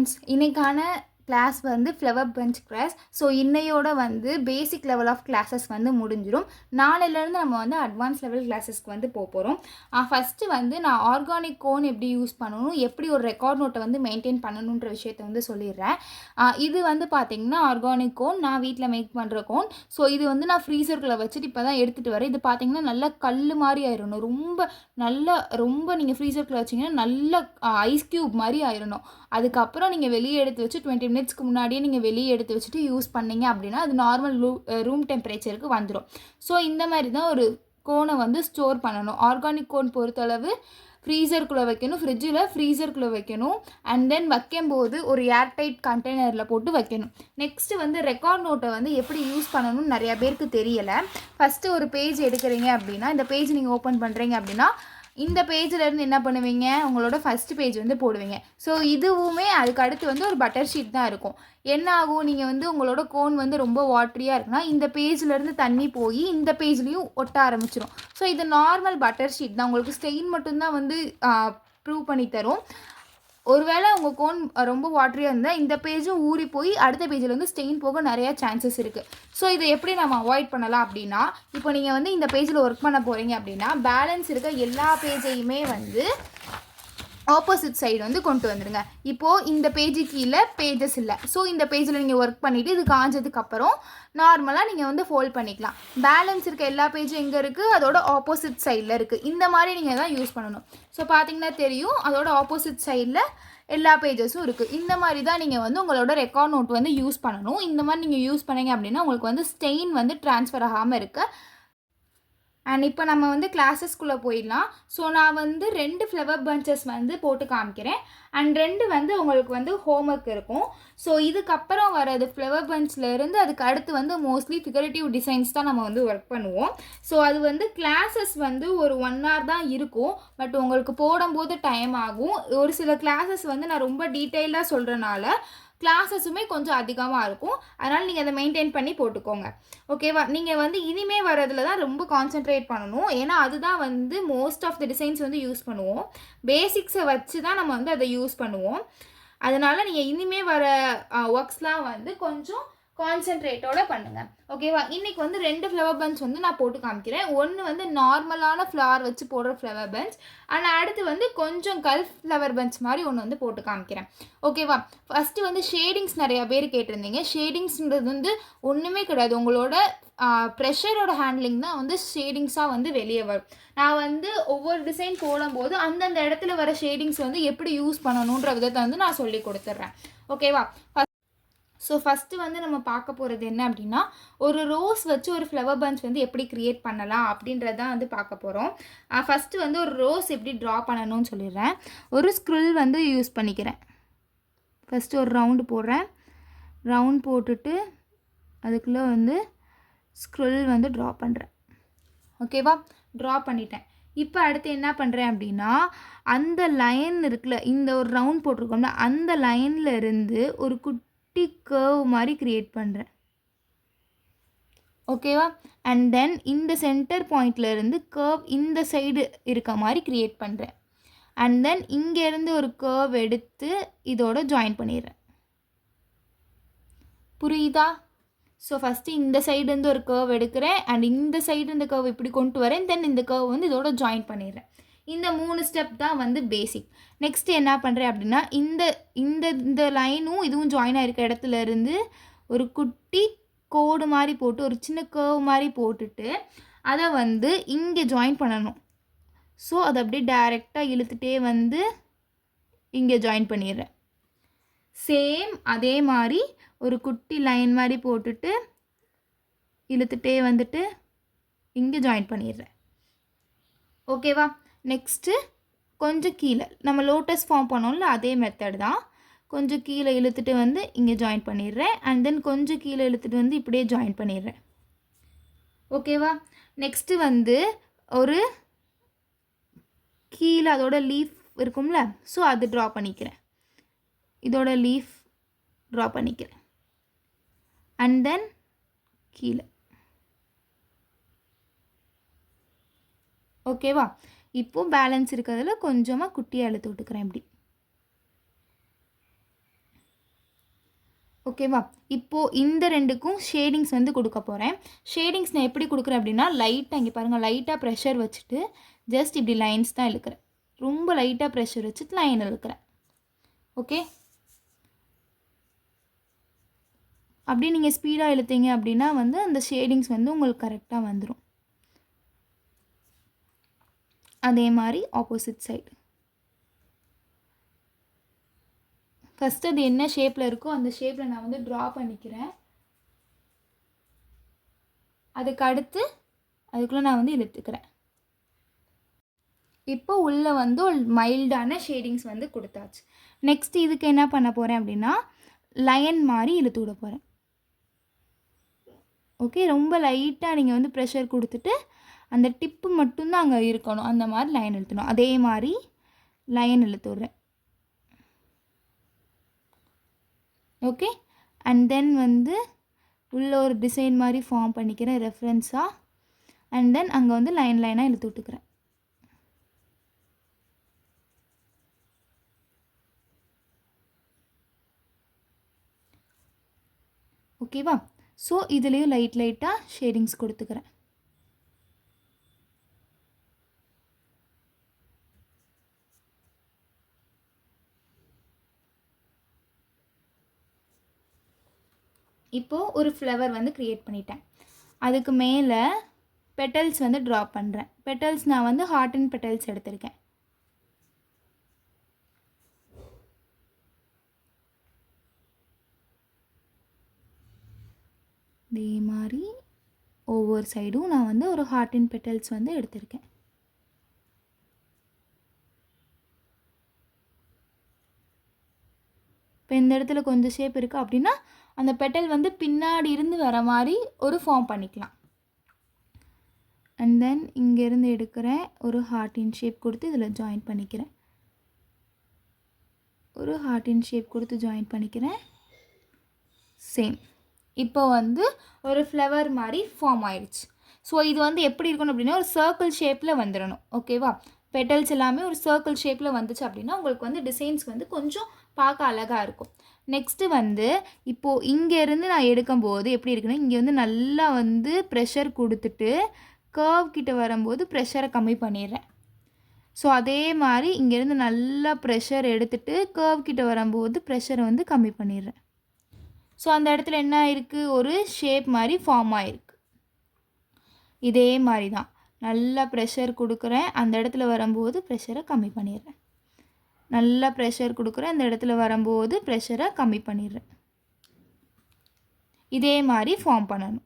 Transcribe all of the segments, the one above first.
Friends, இன்னைக்கான class வந்து flower punch class. So இன்னையோட வந்து பேசிக் லெவல் ஆஃப் கிளாஸஸ் வந்து முடிஞ்சிடும். நாளையிலேருந்து நம்ம வந்து அட்வான்ஸ் லெவல் கிளாஸஸ்க்கு வந்து போகிறோம். ஃபஸ்ட்டு வந்து நான் ஆர்கானிக் கோன் எப்படி யூஸ் பண்ணணும், எப்படி ஒரு ரெக்கார்ட் நோட்டை வந்து மெயின்டைன் பண்ணணுன்ற விஷயத்தை வந்து சொல்லிடுறேன். இது வந்து பார்த்திங்கன்னா ஆர்கானிக் கோன் நான் வீட்டில் மேக் பண்ணுற கோன். ஸோ இது வந்து நான் ஃப்ரீசருக்குள்ளே வச்சுட்டு இப்போ தான் எடுத்துகிட்டு வரேன். இது பார்த்திங்கன்னா நல்லா கல் மாதிரி ஆயிடணும். ரொம்ப நீங்கள் ஃப்ரீசருக்குள்ளே வச்சிங்கன்னா நல்ல ஐஸ் க்யூப் மாதிரி ஆயிடணும். அதுக்கப்புறம் நீங்கள் வெளியே எடுத்து வச்சு 20 மினிட்ஸ்க்கு முன்னாடியே நீங்கள் வெளியே எடுத்து வச்சுட்டு யூஸ் பண்ணிங்க அப்படின்னா அது நார்மல் ரூம் டெம்பரேச்சருக்கு வந்துடும். ஸோ இந்த மாதிரி தான் ஒரு கோனை வந்து ஸ்டோர் பண்ணணும். ஆர்கானிக் கோன் பொறுத்தளவு ஃப்ரீசருக்குள்ளே வைக்கணும், ஃப்ரீசருக்குள்ளே வைக்கணும். அண்ட் தென் வைக்கும்போது ஒரு ஏர்டைட் கண்டெய்னரில் போட்டு வைக்கணும். நெக்ஸ்ட்டு வந்து ரெக்கார்ட் நோட்டை வந்து எப்படி யூஸ் பண்ணணும்னு நிறையா பேருக்கு தெரியலை. ஃபஸ்ட்டு ஒரு பேஜ் எடுக்கிறீங்க அப்படின்னா, இந்த பேஜ் நீங்கள் ஓப்பன் பண்ணுறீங்க அப்படின்னா இந்த பேஜிலேருந்து என்ன பண்ணுவீங்க, உங்களோட ஃபஸ்ட்டு பேஜ் வந்து போடுவீங்க. ஸோ இதுவுமே அதுக்கு அடுத்து வந்து ஒரு பட்டர் ஷீட் தான் இருக்கும். என்ன ஆகும், நீங்கள் வந்து உங்களோட கோன் வந்து ரொம்ப வாட்டரியாக இருக்குன்னா இந்த பேஜ்லேருந்து தண்ணி போய் இந்த பேஜ்லேயும் ஒட்ட ஆரம்பிச்சிடும். ஸோ இது நார்மல் பட்டர் ஷீட் தான், உங்களுக்கு ஸ்டெயின் மட்டும்தான் வந்து ப்ரூவ் பண்ணி தரும். ஒருவேளை உங்கள் கோன் ரொம்ப வாட்டரியாக இருந்தால் இந்த பேஜும் ஊறி போய் அடுத்த பேஜில் வந்து ஸ்டெயின் போக நிறையா சான்சஸ் இருக்குது. ஸோ இதை எப்படி நம்ம அவாய்ட் பண்ணலாம் அப்படின்னா, இப்போ நீங்கள் வந்து இந்த பேஜில் ஒர்க் பண்ண போகிறீங்க அப்படின்னா பேலன்ஸ் இருக்க எல்லா பேஜையுமே வந்து ஆப்போசிட் சைடு வந்து கொண்டு வந்துடுங்க. இப்போது இந்த பேஜு கீழே பேஜஸ் இல்லை. ஸோ இந்த பேஜில் நீங்கள் ஒர்க் பண்ணிவிட்டு இது காஞ்சதுக்கப்புறம் நார்மலாக நீங்கள் வந்து ஃபோல்ட் பண்ணிக்கலாம். பேலன்ஸ் இருக்க எல்லா பேஜும் எங்கே இருக்குது, அதோட ஆப்போசிட் சைடில் இருக்குது. இந்த மாதிரி நீங்கள் தான் யூஸ் பண்ணணும். ஸோ பார்த்தீங்கன்னா தெரியும், அதோட ஆப்போசிட் சைடில் எல்லா பேஜஸும் இருக்குது. இந்த மாதிரி தான் நீங்கள் வந்து உங்களோட ரெக்கார்ட் நோட் வந்து யூஸ் பண்ணணும். இந்த மாதிரி நீங்கள் யூஸ் பண்ணீங்க அப்படின்னா உங்களுக்கு வந்து ஸ்டெயின் வந்து ட்ரான்ஸ்ஃபர் ஆகாமல் இருக்க. அண்ட் இப்போ நம்ம வந்து கிளாஸஸ்குள்ளே போயிடலாம். ஸோ நான் வந்து 2 ஃப்ளவர் பஞ்சஸ் வந்து போட்டு காமிக்கிறேன். அண்ட் 2 வந்து உங்களுக்கு வந்து ஹோம்ஒர்க் இருக்கும். ஸோ இதுக்கப்புறம் வரது ஃப்ளவர் பஞ்ச்லேருந்து அதுக்கு அடுத்து வந்து மோஸ்ட்லி ஃபிகரேட்டிவ் டிசைன்ஸ் தான் நம்ம வந்து ஒர்க் பண்ணுவோம். ஸோ அது வந்து கிளாஸஸ் வந்து ஒரு 1 hour தான் இருக்கும். பட் உங்களுக்கு போடும்போது டைம் ஆகும். ஒரு சில கிளாஸஸ் வந்து நான் ரொம்ப டீட்டெயிலாக சொல்கிறனால கிளாஸஸுமே கொஞ்சம் அதிகமாக இருக்கும். அதனால் நீங்கள் அதை மெயின்டைன் பண்ணி போட்டுக்கோங்க. ஓகேவா? நீங்கள் வந்து இனிமே வரதில் தான் ரொம்ப கான்சென்ட்ரேட் பண்ணணும். ஏன்னா அதுதான் வந்து மோஸ்ட் ஆஃப் த டிசைன்ஸ் வந்து யூஸ் பண்ணுவோம். பேசிக்ஸை வச்சு தான் நம்ம வந்து அதை யூஸ் பண்ணுவோம். அதனால் நீங்கள் இனிமே வர ஒர்க்ஸ்லாம் வந்து கொஞ்சம் கான்சென்ட்ரேட்டோட பண்ணுங்கள். ஓகேவா? இன்றைக்கி வந்து 2 ஃப்ளவர் பஞ்ச் வந்து நான் போட்டு காமிக்கிறேன். ஒன்று வந்து நார்மலான ஃப்ளவர் வச்சு போடுற ஃப்ளவர் பஞ்ச், ஆனால் அடுத்து வந்து கொஞ்சம் கல்ஃப் ஃப்ளவர் பஞ்ச் மாதிரி ஒன்று வந்து போட்டு காமிக்கிறேன். ஓகேவா? ஃபஸ்ட்டு வந்து ஷேடிங்ஸ் நிறையா பேர் கேட்டிருந்தீங்க. ஷேடிங்ஸ்ன்றது வந்து ஒன்றுமே கிடையாது. உங்களோட ப்ரெஷரோட ஹேண்ட்லிங் தான் வந்து ஷேடிங்ஸாக வந்து வெளியே வரும். நான் வந்து ஒவ்வொரு டிசைன் போடும்போது அந்தந்த இடத்துல வர ஷேடிங்ஸ் வந்து எப்படி யூஸ் பண்ணணுன்ற விதத்தை வந்து நான் சொல்லி கொடுத்துட்றேன். ஓகேவா? ஸோ ஃபஸ்ட்டு வந்து நம்ம பார்க்க போகிறது என்ன அப்படின்னா, ஒரு ரோஸ் வச்சு ஒரு ஃப்ளவர் பஞ்ச் வந்து எப்படி க்ரியேட் பண்ணலாம் அப்படின்றதான் வந்து பார்க்க போகிறோம். ஃபஸ்ட்டு வந்து ஒரு ரோஸ் எப்படி ட்ரா பண்ணணும்னு சொல்லிடுறேன். ஒரு ஸ்க்ரில் வந்து யூஸ் பண்ணிக்கிறேன். ஃபஸ்ட்டு ஒரு ரவுண்டு போடுறேன். ரவுண்ட் போட்டுட்டு அதுக்குள்ளே வந்து ஸ்க்ரில் வந்து ட்ரா பண்ணுறேன். ஓகேவா? ட்ரா பண்ணிட்டேன். இப்போ அடுத்து என்ன பண்ணுறேன் அப்படின்னா, அந்த லைன் இருக்குல்ல, இந்த ஒரு ரவுண்ட் போட்டிருக்கோம்ல, அந்த லைனில் இருந்து ஒரு கர்வ் மாதிரி க்ரியேட் பண்ணுறேன். ஓகேவா? அண்ட் தென் இந்த சென்டர் பாயிண்டில் இருந்து கர்வ் இந்த சைடு இருக்க மாதிரி க்ரியேட் பண்ணுறேன். அண்ட் தென் இங்கேருந்து ஒரு கர்வ் எடுத்து இதோட ஜாயின் பண்ணிடுறேன். புரியுதா? ஸோ ஃபஸ்ட்டு இந்த சைடுலேருந்து ஒரு கர்வ் எடுக்கிறேன். அண்ட் இந்த சைடு இந்த கர்வ் இப்படி கொண்டு வரேன். தென் இந்த கர்வ் வந்து இதோட ஜாயின் பண்ணிடுறேன். இந்த 3 ஸ்டெப் தான் வந்து பேசிக். நெக்ஸ்ட்டு என்ன பண்ணுறேன் அப்படின்னா, இந்த இந்த இந்த லைனும் இதுவும் ஜாயின் ஆகிருக்க இடத்துல இருந்து ஒரு குட்டி கோடு மாதிரி போட்டு ஒரு சின்ன கர்வ் மாதிரி போட்டுட்டு அதை வந்து இங்கே ஜாயின் பண்ணணும். ஸோ அதை அப்படியே டைரெக்டாக இழுத்துட்டே வந்து இங்கே ஜாயின் பண்ணிடுறேன். சேம் அதே மாதிரி ஒரு குட்டி லைன் மாதிரி போட்டுட்டு இழுத்துட்டே வந்துட்டு இங்கே ஜாயின் பண்ணிடுறேன். ஓகேவா? நெக்ஸ்ட்டு கொஞ்சம் கீழே நம்ம லோட்டஸ் ஃபார்ம் பண்ணோம்ல, அதே மெத்தட் தான். கொஞ்சம் கீழே இழுத்துட்டு வந்து இங்கே ஜாயின் பண்ணிடுறேன். அண்ட் தென் கொஞ்சம் கீழே இழுத்துட்டு வந்து இப்படியே ஜாயின் பண்ணிடுறேன். ஓகேவா? நெக்ஸ்ட்டு வந்து ஒரு கீழே அதோட லீஃப் இருக்கும்ல, ஸோ அது ட்ரா பண்ணிக்கிறேன். இதோட லீஃப் ட்ரா பண்ணிக்கிறேன். அண்ட் தென் கீழே. ஓகேவா? இப்போது பேலன்ஸ் இருக்கிறதுல கொஞ்சமாக குட்டியாக இழுத்து விட்டுக்கிறேன். இப்படி ஓகேவா? இப்போது இந்த ரெண்டுக்கும் ஷேடிங்ஸ் வந்து கொடுக்க போகிறேன். ஷேடிங்ஸ் நான் எப்படி கொடுக்குறேன் அப்படின்னா, லைட்டாக இங்கே பாருங்கள், லைட்டாக ப்ரெஷர் வச்சுட்டு ஜஸ்ட் இப்படி லைன்ஸ் தான் இழுக்கிறேன். ரொம்ப லைட்டாக ப்ரெஷர் வச்சுட்டு லைன் இழுக்கிறேன். ஓகே, அப்படியே நீங்கள் ஸ்பீடாக இழுத்தீங்க அப்படின்னா வந்து அந்த ஷேடிங்ஸ் வந்து உங்களுக்கு கரெக்டாக வந்துடும். அதே மாதிரி ஆப்போசிட் சைடு ஃபஸ்ட்டு அது என்ன ஷேப்பில் இருக்கோ அந்த ஷேப்பில் நான் வந்து ட்ரா பண்ணிக்கிறேன். அதுக்கு அடுத்து அதுக்குள்ளே நான் வந்து இழுத்துக்கிறேன். இப்போ உள்ளே வந்து ஒரு மைல்டான ஷேடிங்ஸ் வந்து கொடுத்தாச்சு. நெக்ஸ்ட் இதுக்கு என்ன பண்ண போகிறேன் அப்படின்னா, லைன் மாதிரி இழுத்து விட போகிறேன். ஓகே, ரொம்ப லைட்டாக நீங்கள் வந்து ப்ரெஷர் கொடுத்துட்டு அந்த டிப்பு மட்டும்தான் அங்கே இருக்கணும், அந்த மாதிரி லைன் இழுத்தணும். அதே மாதிரி லைன் இழுத்து விட்றேன். ஓகே, அண்ட் தென் வந்து உள்ள ஒரு டிசைன் மாதிரி ஃபார்ம் பண்ணிக்கிறேன் ரெஃபரன்ஸாக. அண்ட் தென் அங்கே வந்து லைன் லைனாக இழுத்து விட்டுக்கிறேன். ஓகேவா? ஸோ இதுலேயும் லைட்டாக ஷேடிங்ஸ் கொடுத்துக்கிறேன். இப்போது ஒரு ஃப்ளவர் வந்து க்ரியேட் பண்ணிட்டேன். அதுக்கு மேலே பெட்டல்ஸ் வந்து ட்ரா பண்ணுறேன். பெட்டல்ஸ் நான் வந்து ஹார்ட் அண்ட் பெட்டல்ஸ் எடுத்திருக்கேன். இதே மாதிரி ஒவ்வொரு சைடும் நான் வந்து ஒரு ஹார்ட் அண்ட் பெட்டல்ஸ் வந்து எடுத்திருக்கேன். இப்போ இந்த இடத்துல கொஞ்சம் ஷேப் இருக்குது அப்படின்னா அந்த பெட்டல் வந்து பின்னாடி இருந்து வர மாதிரி ஒரு ஃபார்ம் பண்ணிக்கலாம். அண்ட் தென் இங்கேருந்து எடுக்கிறேன், ஒரு ஹார்ட்டின் ஷேப் கொடுத்து இதில் ஜாயின் பண்ணிக்கிறேன். ஒரு ஹார்ட்டின் ஷேப் கொடுத்து ஜாயின் பண்ணிக்கிறேன். சேம். இப்போ வந்து ஒரு ஃப்ளவர் மாதிரி ஃபார்ம் ஆயிடுச்சு. ஸோ இது வந்து எப்படி இருக்கணும் அப்படின்னா ஒரு சர்க்கிள் ஷேப்பில் வந்துடணும். ஓகேவா? பெட்டல்ஸ் எல்லாமே ஒரு சர்க்கிள் ஷேப்பில் வந்துச்சு அப்படின்னா உங்களுக்கு வந்து டிசைன்ஸ் வந்து கொஞ்சம் பார்க்க அழகாக இருக்கும். நெக்ஸ்ட்டு வந்து இப்போது இங்கேருந்து நான் எடுக்கும்போது எப்படி இருக்குன்னா, இங்கே வந்து நல்லா வந்து ப்ரெஷர் கொடுத்துட்டு கர்வ் கிட்ட வரும்போது ப்ரெஷரை கம்மி பண்ணிடுறேன். ஸோ அதே மாதிரி இங்கேருந்து நல்லா ப்ரெஷர் எடுத்துகிட்டு கர்வ் கிட்ட வரும்போது ப்ரெஷரை வந்து கம்மி பண்ணிடுறேன். ஸோ அந்த இடத்துல என்ன ஆயிருக்கு, ஒரு ஷேப் மாதிரி ஃபார்ம் ஆகிருக்கு. இதே மாதிரி தான் நல்லா ப்ரெஷர் கொடுக்குறேன், அந்த இடத்துல வரும்போது ப்ரெஷரை கம்மி பண்ணிடுறேன். நல்லா ப்ரெஷர் கொடுக்குறேன், அந்த இடத்துல வரும்போது ப்ரெஷரை கம்மி பண்ணிடுறேன். இதே மாதிரி ஃபார்ம் பண்ணணும்.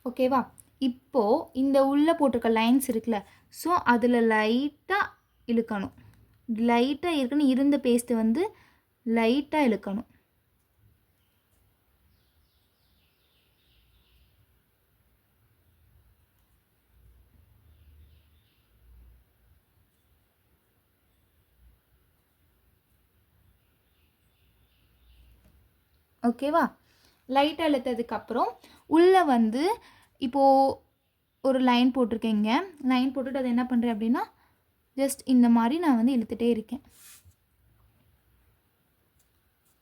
ஓகேவா? இப்போது இந்த உள்ளே போட்டிருக்க லைன்ஸ் இருக்குல்ல, ஸோ அதில் லைட்டாக இழுக்கணும். லைட்டாக இருக்குன்னு இருந்த பேஸ்ட்டு வந்து லைட்டாக இழுக்கணும். ஓகேவா? லைட்டாக இழுத்ததுக்கப்புறம் உள்ளே வந்து இப்போது ஒரு லைன் போட்டிருக்கேங்க. லைன் போட்டுட்டு அதை என்ன பண்ணுறேன் அப்படின்னா ஜஸ்ட் இந்த மாதிரி நான் வந்து இழுத்துட்டே இருக்கேன்.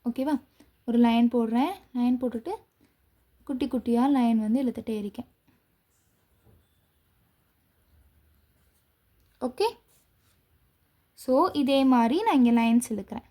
ஓகேவா? ஒரு லைன் போடுறேன், லைன் போட்டுட்டு குட்டி குட்டியாக லைன் வந்து இழுத்துட்டே இருக்கேன். ஓகே, ஸோ இதே மாதிரி நான் இங்கே லைன்ஸ் இழுக்கிறேன்.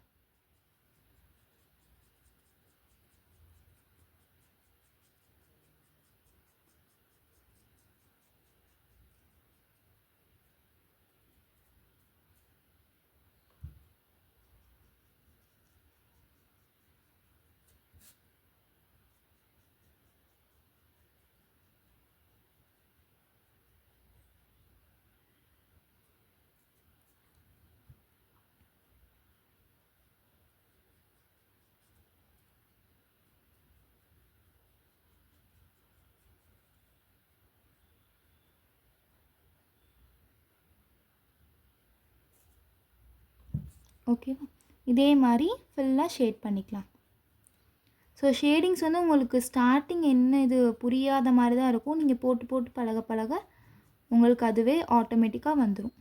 ஓகேவா? இதே மாதிரி ஃபுல்லாக ஷேட் பண்ணிக்கலாம். ஸோ ஷேடிங்ஸ் வந்து உங்களுக்கு ஸ்டார்டிங் என்ன இது புரியாத மாதிரி தான் இருக்கும். நீங்கள் போட்டு போட்டு பழக பழக உங்களுக்கு அதுவே ஆட்டோமேட்டிக்காக வந்துடும்.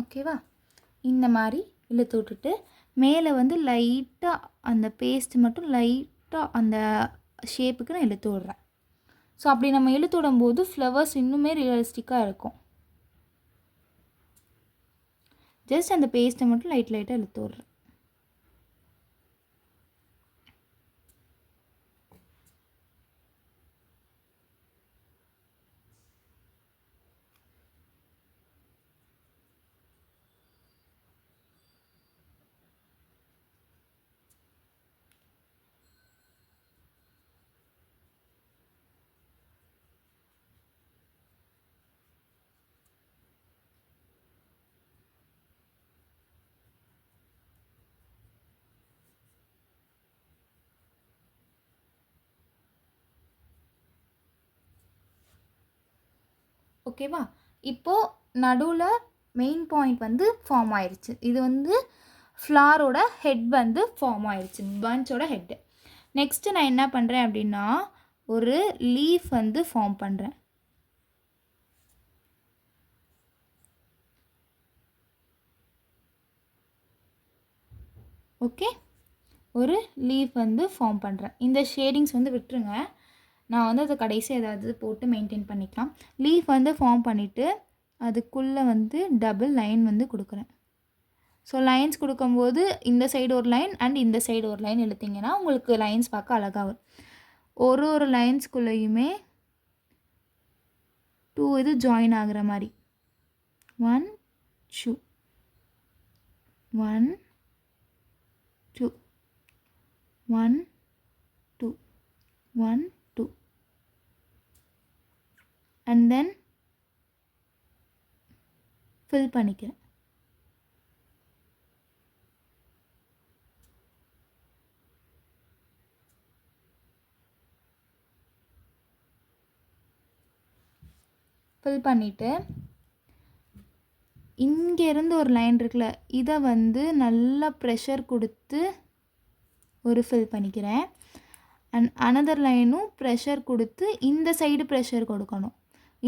ஓகேவா? இந்த மாதிரி இழுத்து விட்டுட்டு மேலே வந்து லைட்டாக அந்த பேஸ்ட் மட்டும் லைட்டாக அந்த ஷேப்புக்கு நான் இழுத்து விட்றேன். ஸோ அப்படி நம்ம இழுத்து விடும்போது ஃப்ளவர்ஸ் இன்னுமே ரியலிஸ்டிக்காக இருக்கும். ஜஸ்ட் அந்த பேஸ்ட்டை மட்டும் லைட்டாக இழுத்து விட்றேன். ஓகேவா? இப்போது நடுவில் மெயின் பாயிண்ட் வந்து ஃபார்ம் ஆயிடுச்சு. இது வந்து ஃப்ளாரோட ஹெட் வந்து ஃபார்ம் ஆயிடுச்சு, பன்ச்சோட ஹெட்டு. நெக்ஸ்ட்டு நான் என்ன பண்ணுறேன் அப்படின்னா ஒரு லீஃப் வந்து ஃபார்ம் பண்ணுறேன். ஓகே, ஒரு லீஃப் வந்து ஃபார்ம் பண்ணுறேன். இந்த ஷேடிங்ஸ் வந்து விட்டுருங்க, நான் வந்து அதை கடைசி ஏதாவது போட்டு மெயின்டைன் பண்ணிக்கலாம். லீஃப் வந்து ஃபார்ம் பண்ணிவிட்டு அதுக்குள்ளே வந்து டபுள் லைன் வந்து கொடுக்குறேன். ஸோ லைன்ஸ் கொடுக்கும்போது இந்த சைடு ஒரு லைன் அண்ட் இந்த சைடு ஒரு லைன் இழுத்திங்கன்னா உங்களுக்கு லைன்ஸ் பார்க்க அழகாக வரும். ஒரு லைன்ஸ்குள்ளேயுமே 2 இது ஜாயின் ஆகிற மாதிரி 1 2 1 2 1 2 1 2 அண்ட் தென் ஃபில் பண்ணிக்கிறேன். ஃபில் பண்ணிவிட்டு இங்கேருந்து ஒரு லைன் இருக்குல்ல, இதை வந்து நல்லா ப்ரெஷர் கொடுத்து ஒரு ஃபில் பண்ணிக்கிறேன். அண்ட் அனதர் லைனும் ப்ரெஷர் கொடுத்து இந்த சைடு ப்ரெஷர் கொடுக்கணும்.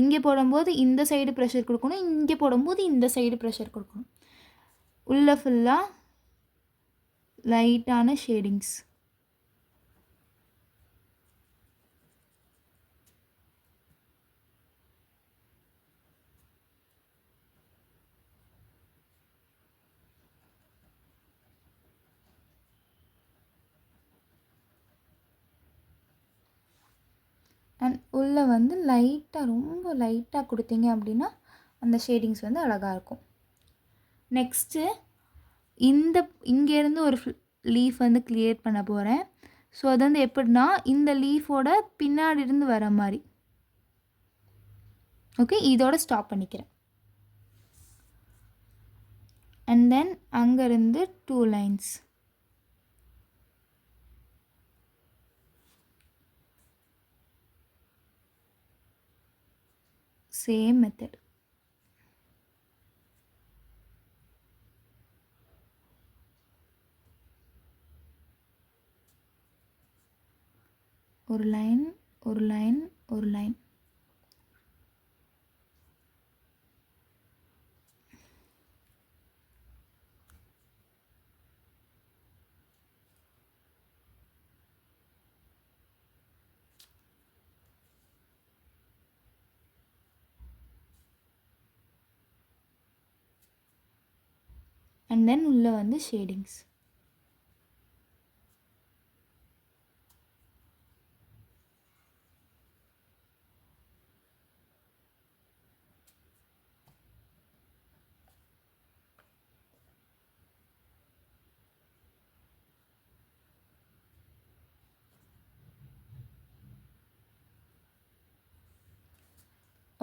இங்கே போடும்போது இந்த சைடு ப்ரெஷர் கொடுக்கணும், இங்கே போடும்போது இந்த சைடு ப்ரெஷர் கொடுக்கணும். உள்ளே ஃபுல்லாக லைட்டான ஷேடிங்ஸ். அண்ட் உள்ளே வந்து லைட்டாக ரொம்ப லைட்டாக கொடுத்தீங்க அப்படின்னா அந்த ஷேடிங்ஸ் வந்து அழகாக இருக்கும். நெக்ஸ்ட்டு இங்கேருந்து ஒரு லீஃப் வந்து க்ரியேட் பண்ண போகிறேன். ஸோ அது வந்து எப்படின்னா இந்த லீஃபோட பின்னாடி இருந்து வர மாதிரி. ஓகே, இதோட ஸ்டாப் பண்ணிக்கிறேன். அண்ட் தென் அங்கேருந்து 2 லைன்ஸ். Same method. ஒரு லைன் ஒரு லைன் ஒரு லைன். அண்ட் தென் உள்ளே வந்து ஷேடிங்ஸ்.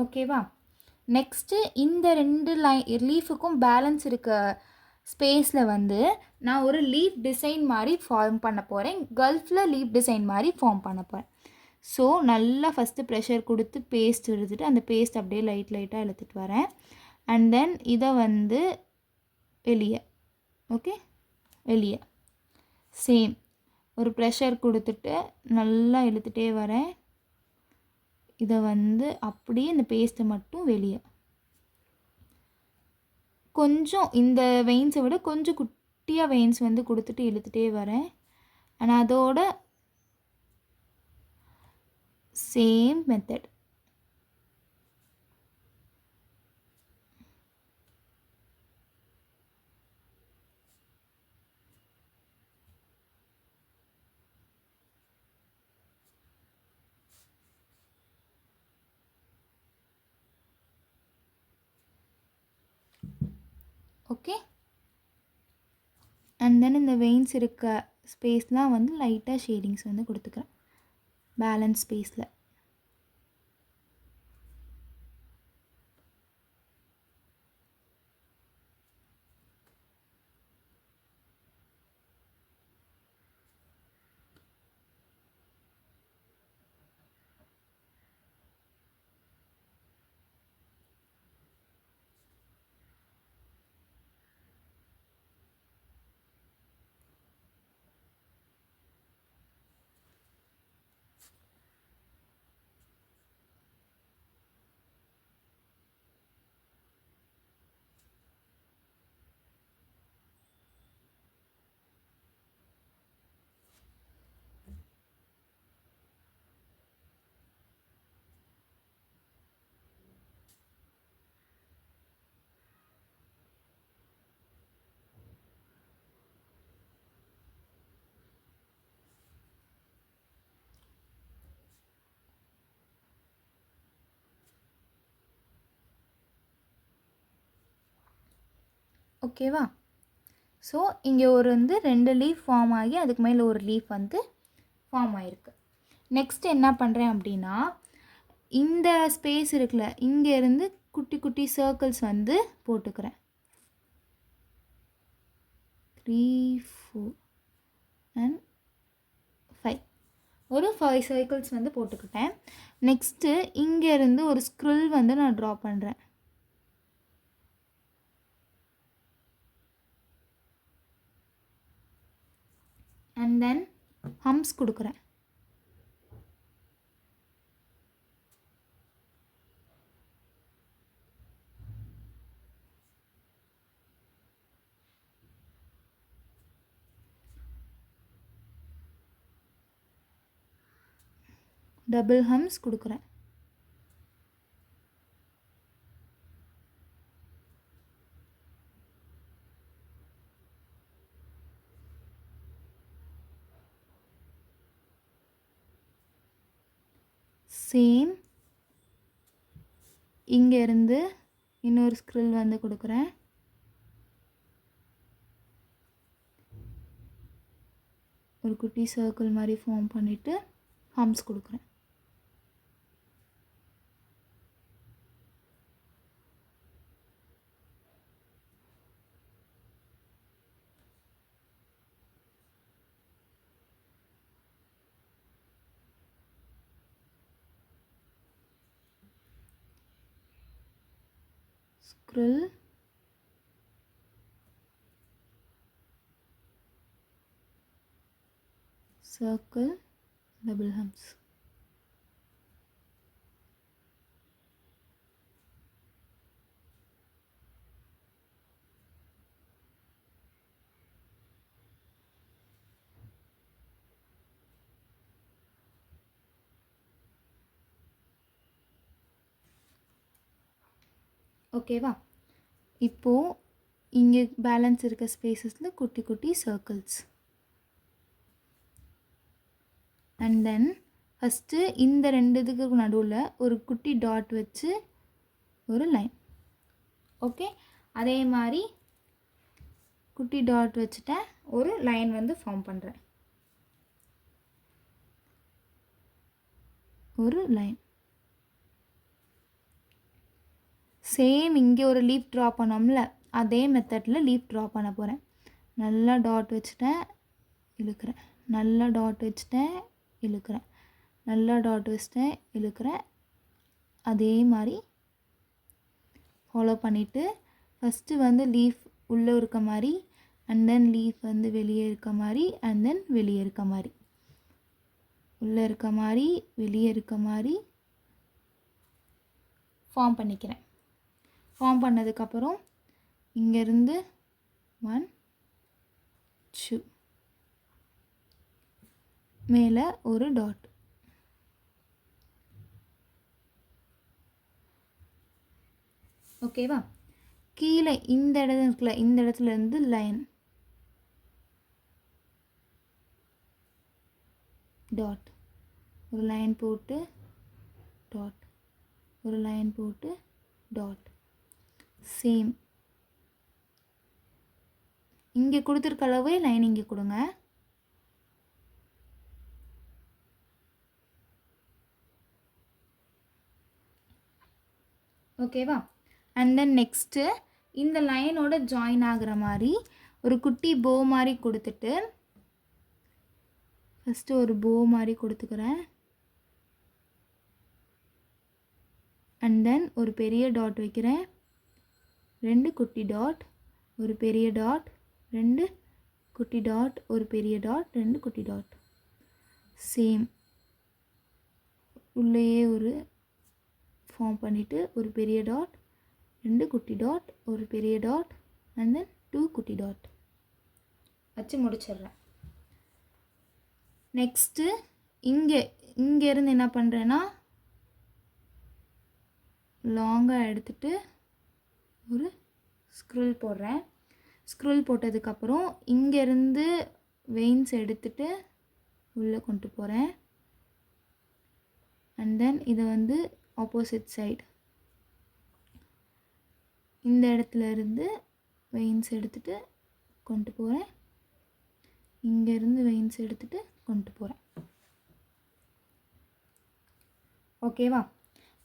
ஓகேவா? நெக்ஸ்ட்டு இந்த 2 லீஃபுக்கும் பேலன்ஸ் இருக்க ஸ்பேஸில் வந்து நான் ஒரு லீஃப் டிசைன் மாதிரி ஃபார்ம் பண்ண போகிறேன். கல்ஃபில் லீஃப் டிசைன் மாதிரி ஃபார்ம் பண்ண போகிறேன். ஸோ நல்லா ஃபஸ்ட்டு ப்ரெஷர் கொடுத்து பேஸ்ட் எடுத்துகிட்டு அந்த பேஸ்ட் அப்படியே லைட்டாக இழுத்துட்டு வரேன். அண்ட் தென் இதை வந்து வெளியே, ஓகே, வெளியே சேம் ஒரு ப்ரெஷர் கொடுத்துட்டு நல்லா இழுத்துகிட்டே வரேன். இதை வந்து அப்படியே இந்த பேஸ்ட்டை மட்டும் வெளியே கொஞ்சம் இந்த வெயின்ஸை விட கொஞ்சம் குட்டியாக வெயின்ஸ் வந்து கொடுத்துட்டு இழுத்துட்டே வரேன். அண்ட் அதோட same method okay. And then இந்த வெயின்ஸ் இருக்க ஸ்பேஸ்லாம் வந்து லைட்டாக ஷேடிங்ஸ் வந்து கொடுத்துக்கிறேன் பேலன்ஸ் ஸ்பேஸில். ஓகேவா? ஸோ இங்கே ஒரு வந்து 2 லீஃப் ஃபார்ம் ஆகி அதுக்கு மேலே ஒரு லீஃப் வந்து ஃபார்ம் ஆகிருக்கு. நெக்ஸ்ட் என்ன பண்ணுறேன் அப்படின்னா இந்த ஸ்பேஸ் இருக்குல்ல, இங்கேருந்து குட்டி குட்டி சர்க்கிள்ஸ் வந்து போட்டுக்கிறேன். 3 4 அண்ட் 5 ஒரு 5 சர்க்கிள்ஸ் வந்து போட்டுக்கிட்டேன். நெக்ஸ்ட்டு இங்கேருந்து ஒரு ஸ்க்ரில் வந்து நான் ட்ரா பண்ணுறேன். அண்ட் தென் ஹம்ஸ் கொடுக்குறேன். டபுள் ஹம்ஸ் கொடுக்குறேன். சேம் இங்கேருந்து இன்னொரு ஸ்க்ரில் வந்து கொடுக்குறேன். ஒரு குட்டி சர்க்கிள் மாதிரி ஃபார்ம் பண்ணிவிட்டு ஹம்ஸ் கொடுக்குறேன். Skrill circle double humps. ஓகேவா? இப்போது இங்கே பேலன்ஸ் இருக்க ஸ்பேசஸில் குட்டி குட்டி சர்க்கிள்ஸ். அண்ட் தென் ஃபஸ்ட்டு இந்த 2 இதுக்கு நடுவில் ஒரு குட்டி டாட் வச்சு ஒரு லைன். ஓகே, அதே மாதிரி குட்டி டாட் வச்சுட்டேன், ஒரு லைன் வந்து ஃபார்ம் பண்ணுறேன். ஒரு லைன். சேம் இங்கே ஒரு லீஃப் ட்ரா பண்ணோம்ல, அதே மெத்தடில் லீஃப் ட்ரா பண்ண போகிறேன். நல்லா டாட் வச்சுட்டேன், இழுக்கிறேன். நல்லா டாட் வச்சுட்டேன், இழுக்கிறேன். நல்லா டாட் வச்சுட்டேன், இழுக்கிறேன். அதே மாதிரி ஃபாலோ பண்ணிவிட்டு ஃபஸ்ட்டு வந்து லீஃப் உள்ளே இருக்க மாதிரி, அண்ட் தென் லீஃப் வந்து வெளியே இருக்க மாதிரி, அண்ட் தென் வெளியே இருக்க மாதிரி, உள்ளே இருக்க மாதிரி வெளியே இருக்க மாதிரி ஃபார்ம் பண்ணிக்கிறேன். ஃபார்ம் பண்ணதுக்கப்புறம் இங்கேருந்து 1 2 மேலே ஒரு டாட். ஓகேவா? கீழே இந்த இடம் இருக்குல்ல, இந்த இடத்துலேருந்து லைன் டாட், ஒரு லைன் போட்டு டாட், ஒரு லைன் போட்டு டாட். சேம் இங்கே கொடுத்துருக்க அளவே லைன் இங்கே கொடுங்க. ஓகேவா? அண்ட் தென் நெக்ஸ்ட்டு இந்த லைனோட ஜாயின் ஆகிற மாதிரி ஒரு குட்டி போ மாதிரி கொடுத்துட்டு, ஃபஸ்ட்டு ஒரு போ மாதிரி கொடுத்துக்கிறேன். அண்ட் தென் ஒரு பெரிய டாட் வைக்கிறேன், 2 குட்டி டாட், ஒரு பெரிய டாட், 2 குட்டி டாட், ஒரு பெரிய டாட், 2 குட்டி டாட். சேம் உள்ளேயே ஒரு ஃபார்ம் பண்ணிவிட்டு ஒரு பெரிய டாட், 2 குட்டி டாட், ஒரு பெரிய டாட், அண்ட் தென் 2 குட்டி டாட் வச்சு முடிச்சிடுறேன். நெக்ஸ்ட்டு இங்கேருந்து என்ன பண்ணுறேன்னா, லாங்காக எடுத்துகிட்டு ஒரு ஸ்க்ரூல் போடுறேன். ஸ்க்ரூல் போட்டதுக்கப்புறம் இங்கேருந்து வெயின்ஸ் எடுத்துகிட்டு உள்ளே கொண்டு போகிறேன். அண்ட் தென் இதை வந்து ஆப்போசிட் சைடு இந்த இடத்துல இருந்து வெயின்ஸ் எடுத்துகிட்டு கொண்டு போகிறேன். இங்கேருந்து வெயின்ஸ் எடுத்துகிட்டு கொண்டு போகிறேன். ஓகேவா?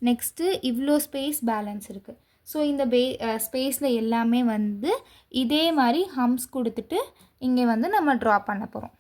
நெக்ஸ்ட்டு இவ்வளோ ஸ்பேஸ் பேலன்ஸ் இருக்குது. ஸோ இந்த ஸ்பேஸில் எல்லாமே வந்து இதே மாதிரி ஹம்ஸ் கொடுத்துட்டு இங்கே வந்து நம்ம ட்ரா பண்ண போகிறோம்.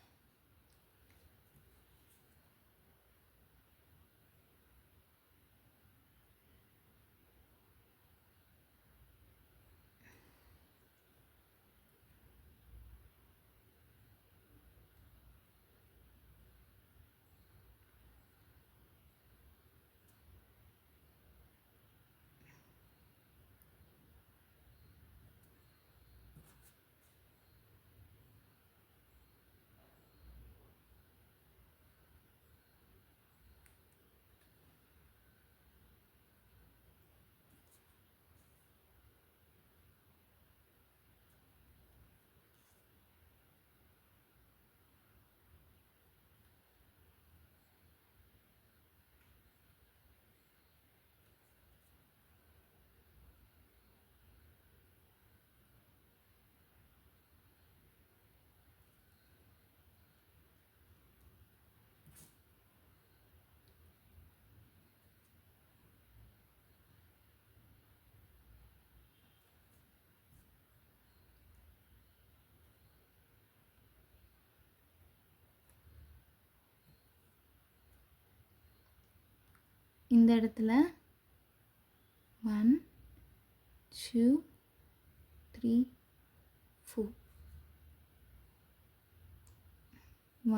இந்த இடத்துல 1 2 3 4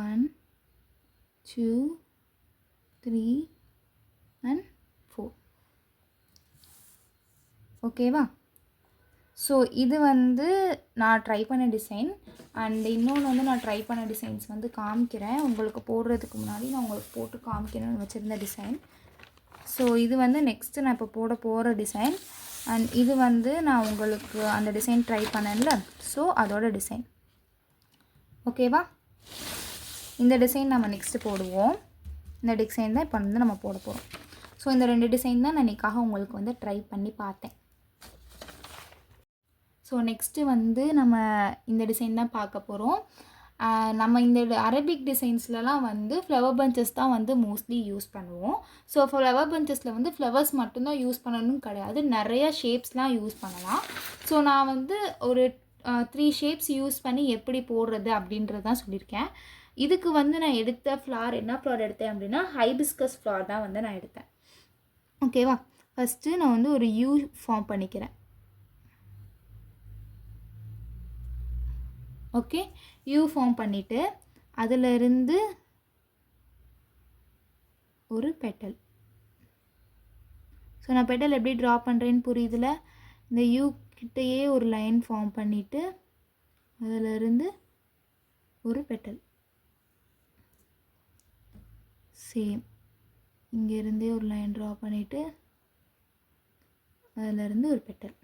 1 2 3 and 4. ஓகேவா? ஸோ இது வந்து நான் ட்ரை பண்ண டிசைன். அண்ட் இன்னொன்று வந்து நான் ட்ரை பண்ண டிசைன்ஸ் வந்து காமிக்கிறேன் உங்களுக்கு. போடுறதுக்கு முன்னாடி நான் உங்களுக்கு போட்டு காமிக்கணும்னு வச்சுருந்த டிசைன். ஸோ இது வந்து நெக்ஸ்ட்டு நான் இப்போ போட போகிற டிசைன். அண்ட் இது வந்து நான் உங்களுக்கு அந்த டிசைன் ட்ரை பண்ணேன்ல, ஸோ அதோட டிசைன். ஓகேவா? இந்த டிசைன் நம்ம நெக்ஸ்ட்டு போடுவோம். இந்த டிசைன் தான் இப்போ வந்து நம்ம போட போகிறோம். ஸோ இந்த 2 டிசைன் தான் நான் இன்றைக்காக உங்களுக்கு வந்து ட்ரை பண்ணி பார்த்தேன். ஸோ நெக்ஸ்ட்டு வந்து நம்ம இந்த டிசைன் தான் பார்க்க போகிறோம். நம்ம இந்த அரபிக் டிசைன்ஸ்லலாம் வந்து ஃப்ளவர் பஞ்சஸ் தான் வந்து மோஸ்ட்லி யூஸ் பண்ணுவோம். ஸோ ஃப்ளவர் பஞ்சஸில் வந்து ஃப்ளவர்ஸ் மட்டும்தான் யூஸ் பண்ணணும்னு கிடையாது, நிறைய ஷேப்ஸ்லாம் யூஸ் பண்ணலாம். ஸோ நான் வந்து ஒரு 3 ஷேப்ஸ் யூஸ் பண்ணி எப்படி போடுறது அப்படின்றது தான் சொல்லியிருக்கேன். இதுக்கு வந்து நான் எடுத்த ஃப்ளார் என்ன ஃப்ளார் எடுத்தேன் அப்படின்னா ஹைபிஸ்கஸ் ஃப்ளார் தான் வந்து நான் எடுத்தேன். ஓகேவா? ஃபஸ்ட்டு நான் வந்து ஒரு யூ ஃபார்ம் பண்ணிக்கிறேன். ஓகே, யூ ஃபார்ம் பண்ணிவிட்டு அதிலிருந்து ஒரு பெட்டல். ஸோ நான் பெட்டல் எப்படி ட்ரா பண்ணுறேன்னு புரியுதுல? இந்த யூ கிட்டேயே ஒரு லைன் ஃபார்ம் பண்ணிவிட்டு அதிலிருந்து ஒரு பெட்டல். சேம் இங்கேருந்தே ஒரு லைன் ட்ரா பண்ணிவிட்டு அதிலிருந்து ஒரு பெட்டல்.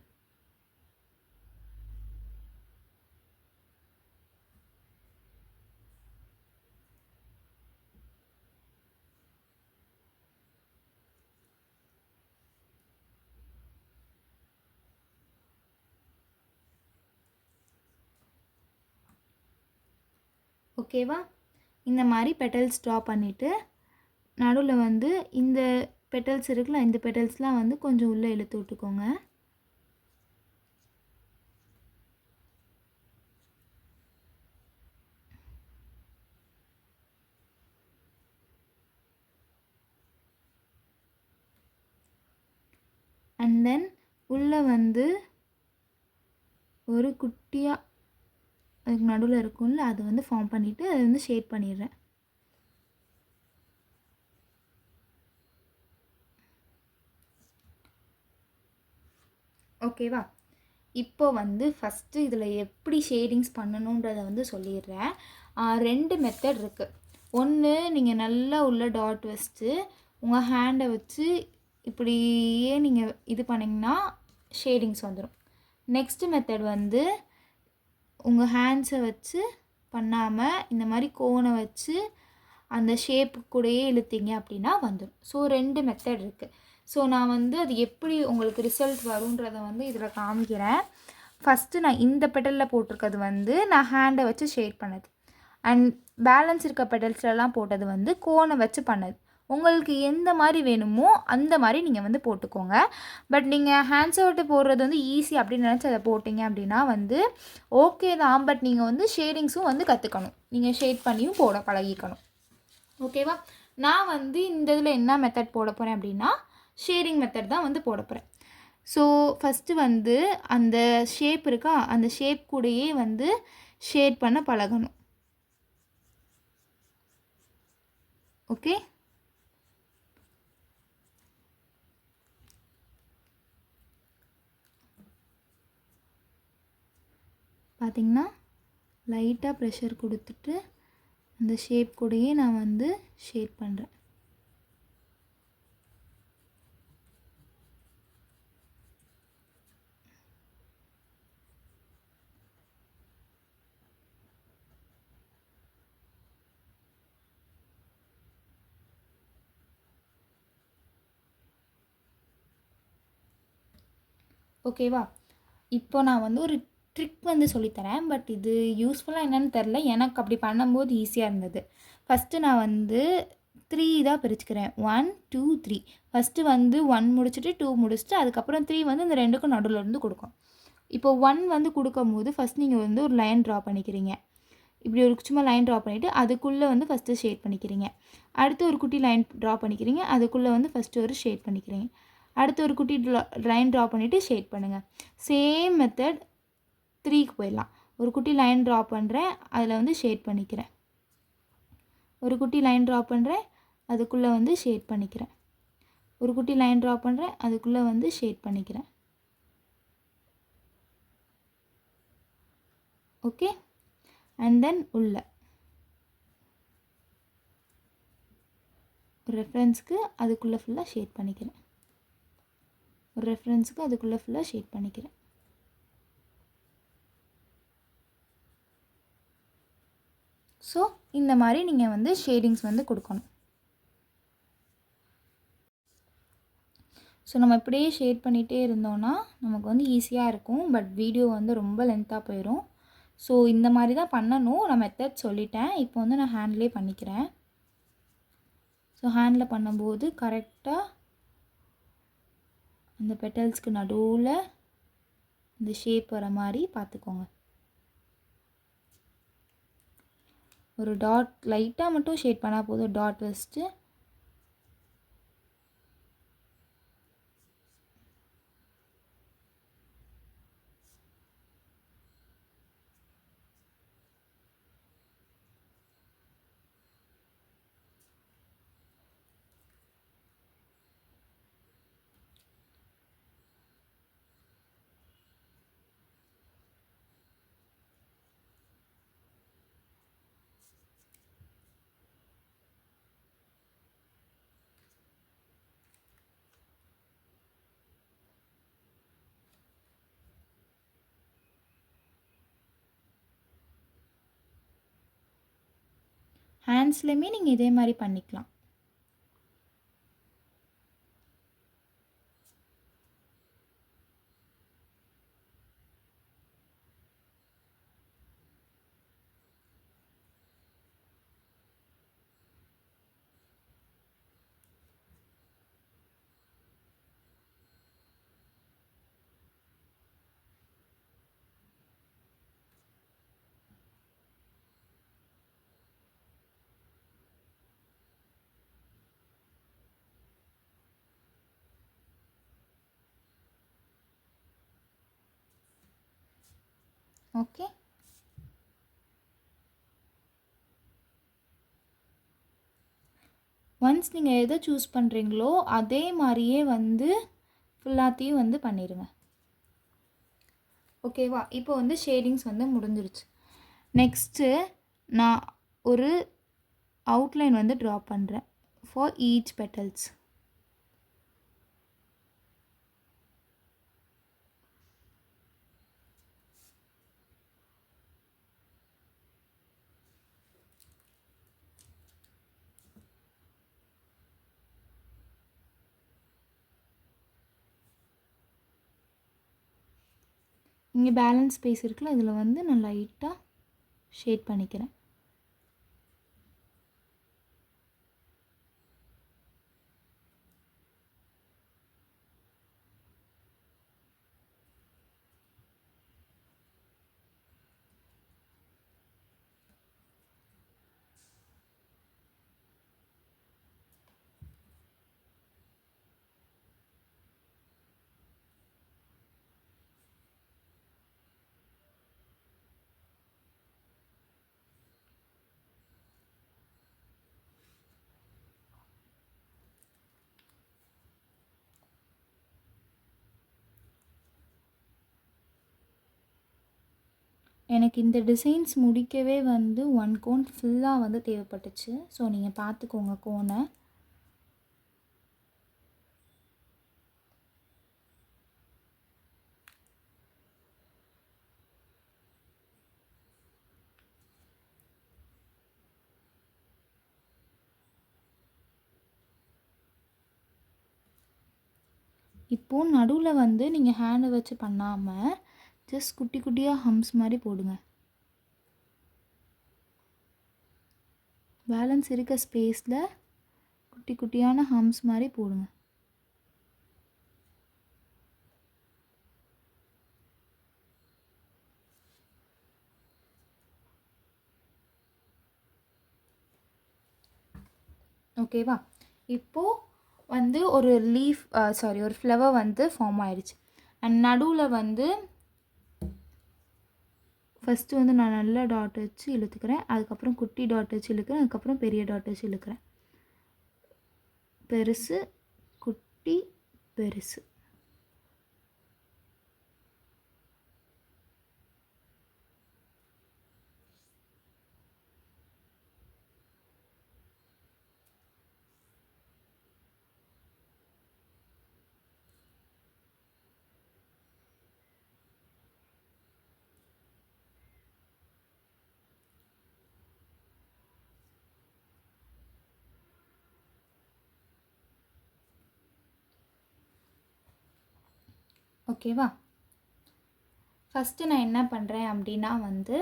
ஓகேவா? இந்த மாதிரி பெட்டல்ஸ் ட்ரா பண்ணிவிட்டு நடுவில் வந்து இந்த பெட்டல்ஸ் இருக்குல்ல, இந்த பெட்டல்ஸ்லாம் வந்து கொஞ்சம் உள்ளே இழுத்து விட்டுக்கோங்க. அண்ட் தென் உள்ளே வந்து ஒரு குட்டியாக அதுக்கு நடுவில் இருக்கும்ல, அது வந்து ஃபார்ம் பண்ணிவிட்டு அதை வந்து ஷேட் பண்ணிடுறேன். ஓகேவா? இப்போ வந்து ஃபஸ்ட்டு இதில் எப்படி ஷேடிங்ஸ் பண்ணணுன்றதை வந்து சொல்லிடுறேன். 2 மெத்தட் இருக்குது. ஒன்று, நீங்கள் நல்லா உள்ள டாட் வச்சுட்டு உங்கள் ஹேண்டை வச்சு இப்படியே நீங்கள் இது பண்ணிங்கன்னா ஷேடிங்ஸ் வந்துடும். நெக்ஸ்ட்டு மெத்தட் வந்து உங்கள் ஹேண்ட்ஸை வச்சு பண்ணாமல் இந்த மாதிரி கோனை வச்சு அந்த ஷேப்பு கூடயே இழுத்தீங்க அப்படின்னா வந்துடும். ஸோ 2 மெத்தட் இருக்குது. ஸோ நான் வந்து அது எப்படி உங்களுக்கு ரிசல்ட் வரும்ன்றதை வந்து இதில் காமிக்கிறேன். ஃபஸ்ட்டு நான் இந்த பெட்டலில் போட்டிருக்கிறது வந்து நான் ஹேண்டை வச்சு ஷேட் பண்ணது. அண்ட் பேலன்ஸ் இருக்க பெட்டல்ஸ்லாம் போட்டது வந்து கோனை வச்சு பண்ணது. உங்களுக்கு எந்த மாதிரி வேணுமோ அந்த மாதிரி நீங்கள் வந்து போட்டுக்கோங்க. பட் நீங்கள் ஹேண்ட்ஸை விட்டு போடுறது வந்து ஈஸி அப்படின்னு நினச்சி அதை போட்டிங்க அப்படின்னா வந்து ஓகே தான். பட் நீங்கள் வந்து ஷேடிங்ஸும் வந்து கற்றுக்கணும். நீங்கள் ஷேட் பண்ணியும் போட பழகிக்கணும். ஓகேவா? நான் வந்து இந்த இதில் என்ன மெத்தட் போட போகிறேன் அப்படின்னா ஷேடிங் மெத்தட் தான் வந்து போட போகிறேன். ஸோ ஃபஸ்ட்டு வந்து அந்த ஷேப் இருக்கா, அந்த ஷேப் கூடயே வந்து ஷேட் பண்ண பழகணும். ஓகே, பார்த்திங்கன்னா லைட்டாக ப்ரெஷர் கொடுத்துட்டு அந்த ஷேப் கூடயே நான் வந்து ஷேட் பண்ணுறேன். ஓகேவா? இப்போ நான் வந்து ஒரு ட்ரிக் வந்து சொல்லித்தரேன். பட் இது யூஸ்ஃபுல்லாக என்னென்னு தெரில, எனக்கு அப்படி பண்ணும்போது ஈஸியாக இருந்தது. ஃபஸ்ட்டு நான் வந்து 3 தான் பிரிச்சுக்கிறேன். 1 2 3. ஃபஸ்ட்டு வந்து 1 முடிச்சுட்டு 2 முடிச்சுட்டு அதுக்கப்புறம் 3 வந்து இந்த 2க்கும் நடுவில் இருந்து கொடுக்கும். இப்போ 1 வந்து கொடுக்கும்போது ஃபஸ்ட் நீங்கள் வந்து ஒரு லைன் ட்ரா பண்ணிக்கிறீங்க. இப்படி ஒரு சும்மா லைன் ட்ரா பண்ணிவிட்டு அதுக்குள்ளே வந்து ஃபஸ்ட்டு ஷேட் பண்ணிக்கிறீங்க. அடுத்து ஒரு குட்டி லைன் ட்ரா பண்ணிக்கிறீங்க. அதுக்குள்ளே வந்து ஃபஸ்ட்டு ஒரு ஷேட் பண்ணிக்கிறீங்க. அடுத்து ஒரு குட்டி லைன் ட்ரா பண்ணிவிட்டு ஷேட் பண்ணுங்கள். சேம் மெத்தட் 3க்கு போயிடலாம். ஒரு குட்டி லைன் ட்ரா பண்ணுறேன், அதில் வந்து ஷேட் பண்ணிக்கிறேன். ஒரு குட்டி லைன் ட்ரா பண்ணுறேன், அதுக்குள்ளே வந்து ஷேட் பண்ணிக்கிறேன். ஒரு குட்டி லைன் ட்ரா பண்ணுறேன், அதுக்குள்ளே வந்து ஷேட் பண்ணிக்கிறேன். ஓகே, அண்ட் தென் உள்ள ஒரு ரெஃபரன்ஸ்க்கு அதுக்குள்ளே ஃபுல்லாக ஷேட் பண்ணிக்கிறேன். ஒரு ரெஃபரன்ஸுக்கு அதுக்குள்ளே ஃபுல்லாக ஷேட் பண்ணிக்கிறேன். ஸோ இந்த மாதிரி நீங்கள் வந்து ஷேடிங்ஸ் வந்து கொடுக்கணும். ஸோ நம்ம இப்படியே ஷேட் பண்ணிகிட்டே இருந்தோன்னா நமக்கு வந்து ஈஸியாக இருக்கும். பட் வீடியோ வந்து ரொம்ப லென்த்தாக போயிடும். ஸோ இந்த மாதிரி தான் பண்ணணும். நான் மெத்தட் சொல்லிட்டேன். இப்போ வந்து நான் ஹேண்ட்லேயே பண்ணிக்கிறேன். ஸோ ஹேண்டில் பண்ணும்போது கரெக்டாக அந்த பெட்டல்ஸ்க்கு நடுவில் இந்த ஷேப் வர மாதிரி பார்த்துக்கோங்க. ஒரு டாட் லைட்டாக மட்டும் ஷேட் பண்ணால் போதும். டாட் வச்சுட்டு ஹேண்ட்ஸ்லேயுமே நீங்கள் இதே மாதிரி பண்ணிக்கலாம். ஓகே, ஒன்ஸ் நீங்கள் எதை சூஸ் பண்ணுறீங்களோ அதே மாதிரியே வந்து ஃபுல்லாத்தையும் வந்து பண்ணிடுங்க. ஓகேவா? இப்போ வந்து ஷேடிங்ஸ் வந்து முடிஞ்சிருச்சு. நெக்ஸ்ட்டு நான் ஒரு அவுட்லைன் வந்து ட்ரா பண்ணுறேன் ஃபார் ஈச் பெட்டல்ஸ். இங்கே பேலன்ஸ் ஸ்பேஸ் இருக்குல்ல, இதில் வந்து நான் லைட்டாக ஷேட் பண்ணிக்கிறேன். எனக்கு இந்த டிசைன்ஸ் முடிக்கவே வந்து 1 கோன் ஃபுல்லாக வந்து தேவைப்பட்டுச்சு. ஸோ நீங்கள் பார்த்துக்கோங்க கோனை. இப்போது நடுவில் வந்து நீங்கள் ஹேண்டை வச்சு பண்ணாமல் ஜஸ்ட் குட்டி குட்டியாக ஹம்ஸ் மாதிரி போடுங்க. பேலன்ஸ் இருக்க ஸ்பேஸில் குட்டி குட்டியான ஹம்ஸ் மாதிரி போடுங்க. ஓகேவா? இப்போது வந்து ஒரு லீஃப் ஒரு ஃப்ளவர் வந்து ஃபார்ம் ஆயிடுச்சு. அண்ட் நடுவில் வந்து ஃபஸ்ட்டு வந்து நான் நல்ல டாட் வச்சு இழுத்துக்கிறேன். அதுக்கப்புறம் குட்டி டாட் வச்சு இழுக்கிறேன். அதுக்கப்புறம் பெரிய டாட் வச்சு இழுக்கிறேன். பெருசு, குட்டி, பெருசு. ஓகேவா? ஃபஸ்ட்டு நான் என்ன பண்ணுறேன் அப்படின்னா வந்து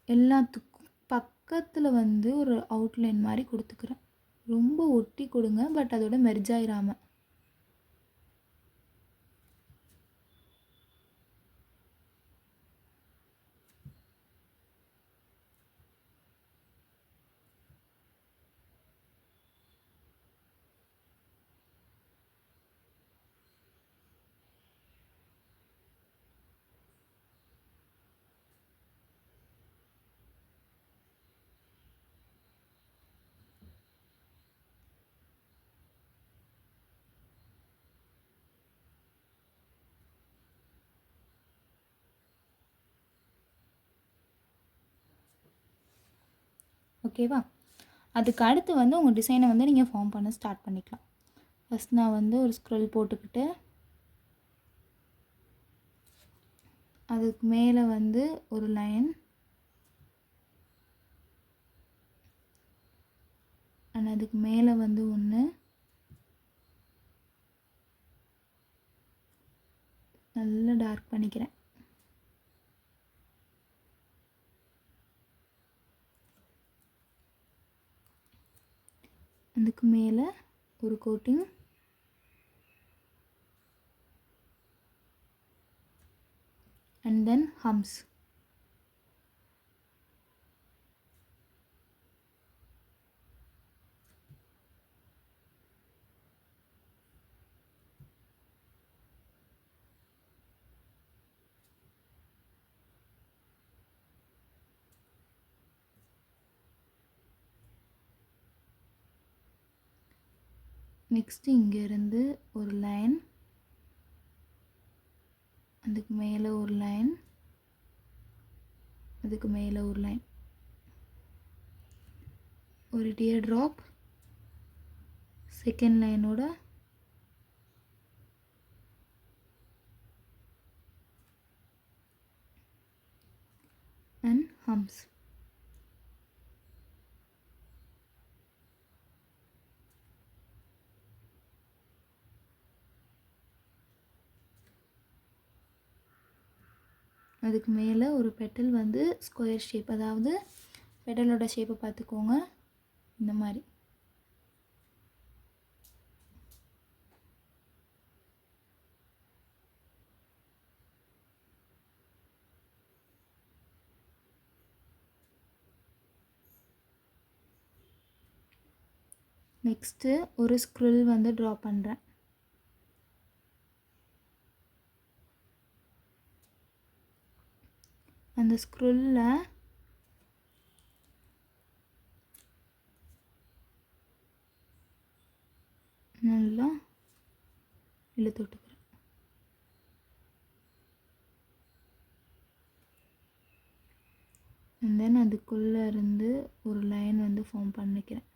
எல்லாத்துக்கும் பக்கத்தில் வந்து ஒரு அவுட்லைன் மாதிரி கொடுத்துக்கிறேன். ரொம்ப ஒட்டி கொடுங்க, பட் அதோட மெர்ஜ் ஆயிராமல். ஓகேவா? அதுக்கு அடுத்து வந்து உங்கள் டிசைனை வந்து நீங்கள் ஃபார்ம் பண்ண ஸ்டார்ட் பண்ணிக்கலாம். ஃபஸ்ட் நான் வந்து ஒரு ஸ்க்ரோல் போட்டுக்கிட்டு அதுக்கு மேலே வந்து ஒரு லைன் அண்ட் அதுக்கு மேலே வந்து ஒன்று நல்லா டார்க் பண்ணிக்கிறேன். அதுக்கு மேலே ஒரு கோட்டிங் அண்ட் தென் ஹம்ஸ். நெக்ஸ்ட்டு இங்கேருந்து ஒரு லைன், அதுக்கு மேலே ஒரு லைன், அதுக்கு மேலே ஒரு லைன், ஒரு டியர் ட்ராப் செகண்ட் லைனோட அண்ட் ஹம்ஸ். அதுக்கு மேலே ஒரு பெட்டல் வந்து ஸ்கொயர் ஷேப், அதாவது பெட்டலோட ஷேப்பை பார்த்துக்கோங்க இந்த மாதிரி. நெக்ஸ்ட்டு ஒரு ஸ்க்ரில் வந்து ட்ரா பண்ணுறேன். அந்த ஸ்க்ரில்ல நல்லா இழுத்து விட்டுக்கிறேன். அண்ட் தென் அதுக்குள்ளே இருந்து ஒரு லைன் வந்து ஃபார்ம் பண்ணிக்கிறேன்.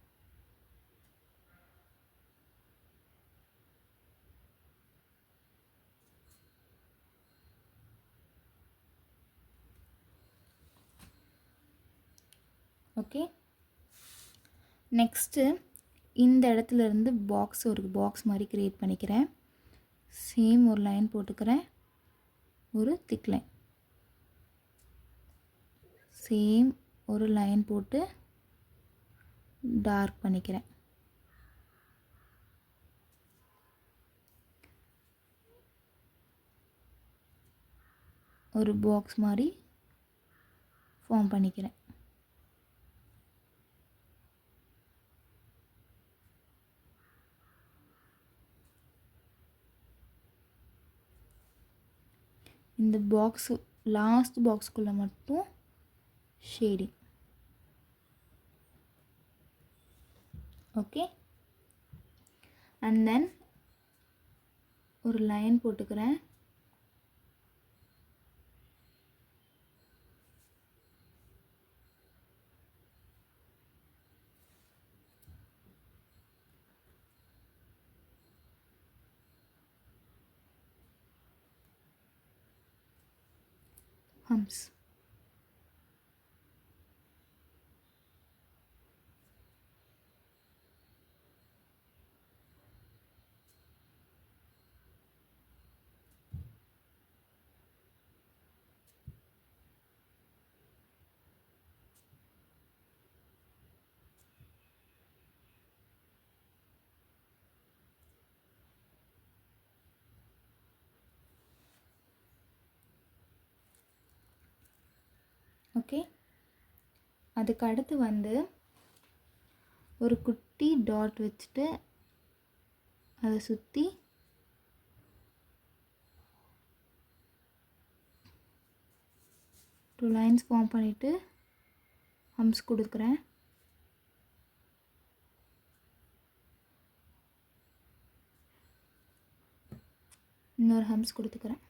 ஓகே, நெக்ஸ்ட்டு இந்த இடத்துல இருந்து ஒரு பாக்ஸ் மாதிரி க்ரியேட் பண்ணிக்கிறேன். சேம் ஒரு லைன் போட்டுக்கிறேன், ஒரு திக் லைன், சேம் ஒரு லைன் போட்டு டார்க் பண்ணிக்கிறேன். ஒரு பாக்ஸ் மாதிரி ஃபார்ம் பண்ணிக்கிறேன். இந்த பாக்ஸு லாஸ்ட் பாக்ஸ்குள்ளே மட்டும் ஷேடிங். ஓகே, அண்ட் தென் ஒரு லைன் போட்டுக்கிறேன். ஹம்ஸ். ஓகே, அதுக்கு அடுத்து வந்து ஒரு குட்டி டாட் வச்சுட்டு அதை சுற்றி டூ லைன்ஸ் ஃபார்ம் பண்ணிவிட்டு ஹம்ஸ் கொடுக்குறேன். இன்னொரு ஹம்ஸ் கொடுத்துக்கிறேன்.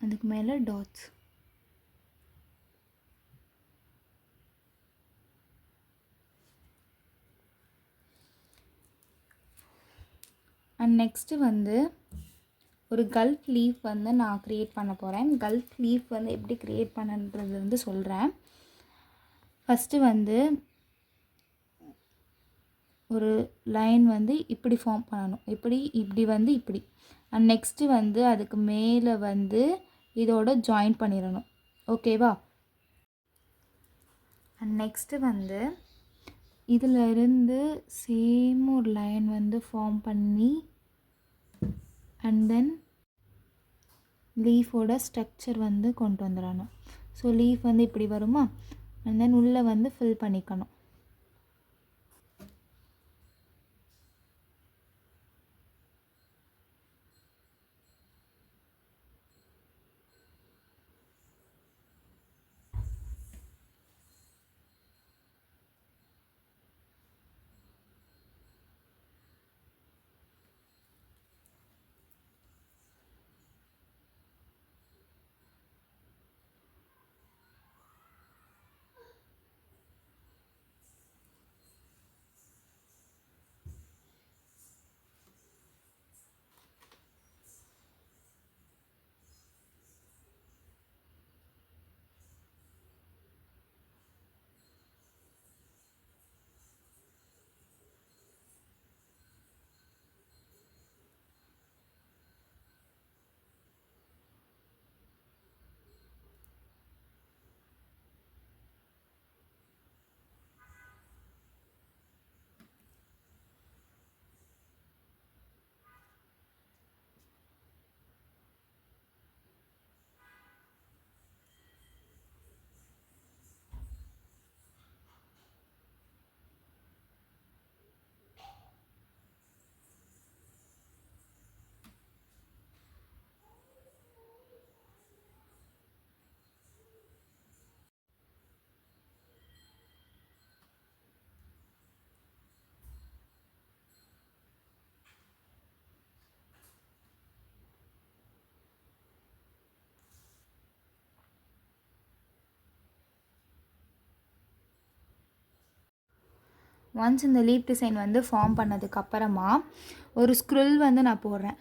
அதுக்கு மேலே டாட்ஸ். அண்ட் நெக்ஸ்ட்டு வந்து ஒரு கல்ஃப் லீஃப் வந்து நான் க்ரியேட் பண்ண போகிறேன். கல்ஃப் லீஃப் வந்து எப்படி க்ரியேட் பண்ணுறது வந்து சொல்கிறேன். ஃபஸ்ட்டு வந்து ஒரு லைன் வந்து இப்படி ஃபார்ம் பண்ணணும், இப்படி வந்து இப்படி. அண்ட் நெக்ஸ்ட்டு வந்து அதுக்கு மேலே வந்து இதோட ஜாயின் பண்ணிடணும். ஓகேவா? அண்ட் நெக்ஸ்ட்டு வந்து இதில் இருந்து சேம் ஒரு லைன் வந்து ஃபார்ம் பண்ணி அண்ட் தென் லீஃபோட ஸ்ட்ரக்சர் வந்து கொண்டு வந்துடணும். ஸோ லீஃப் வந்து இப்படி வருமா, அண்ட் தென் உள்ளே வந்து ஃபில் பண்ணிக்கணும். ஒன்ஸ் இந்த லீப் டிசைன் வந்து ஃபார்ம் பண்ணதுக்கப்புறமா ஒரு ஸ்க்ரில் வந்து நான் போடுறேன்.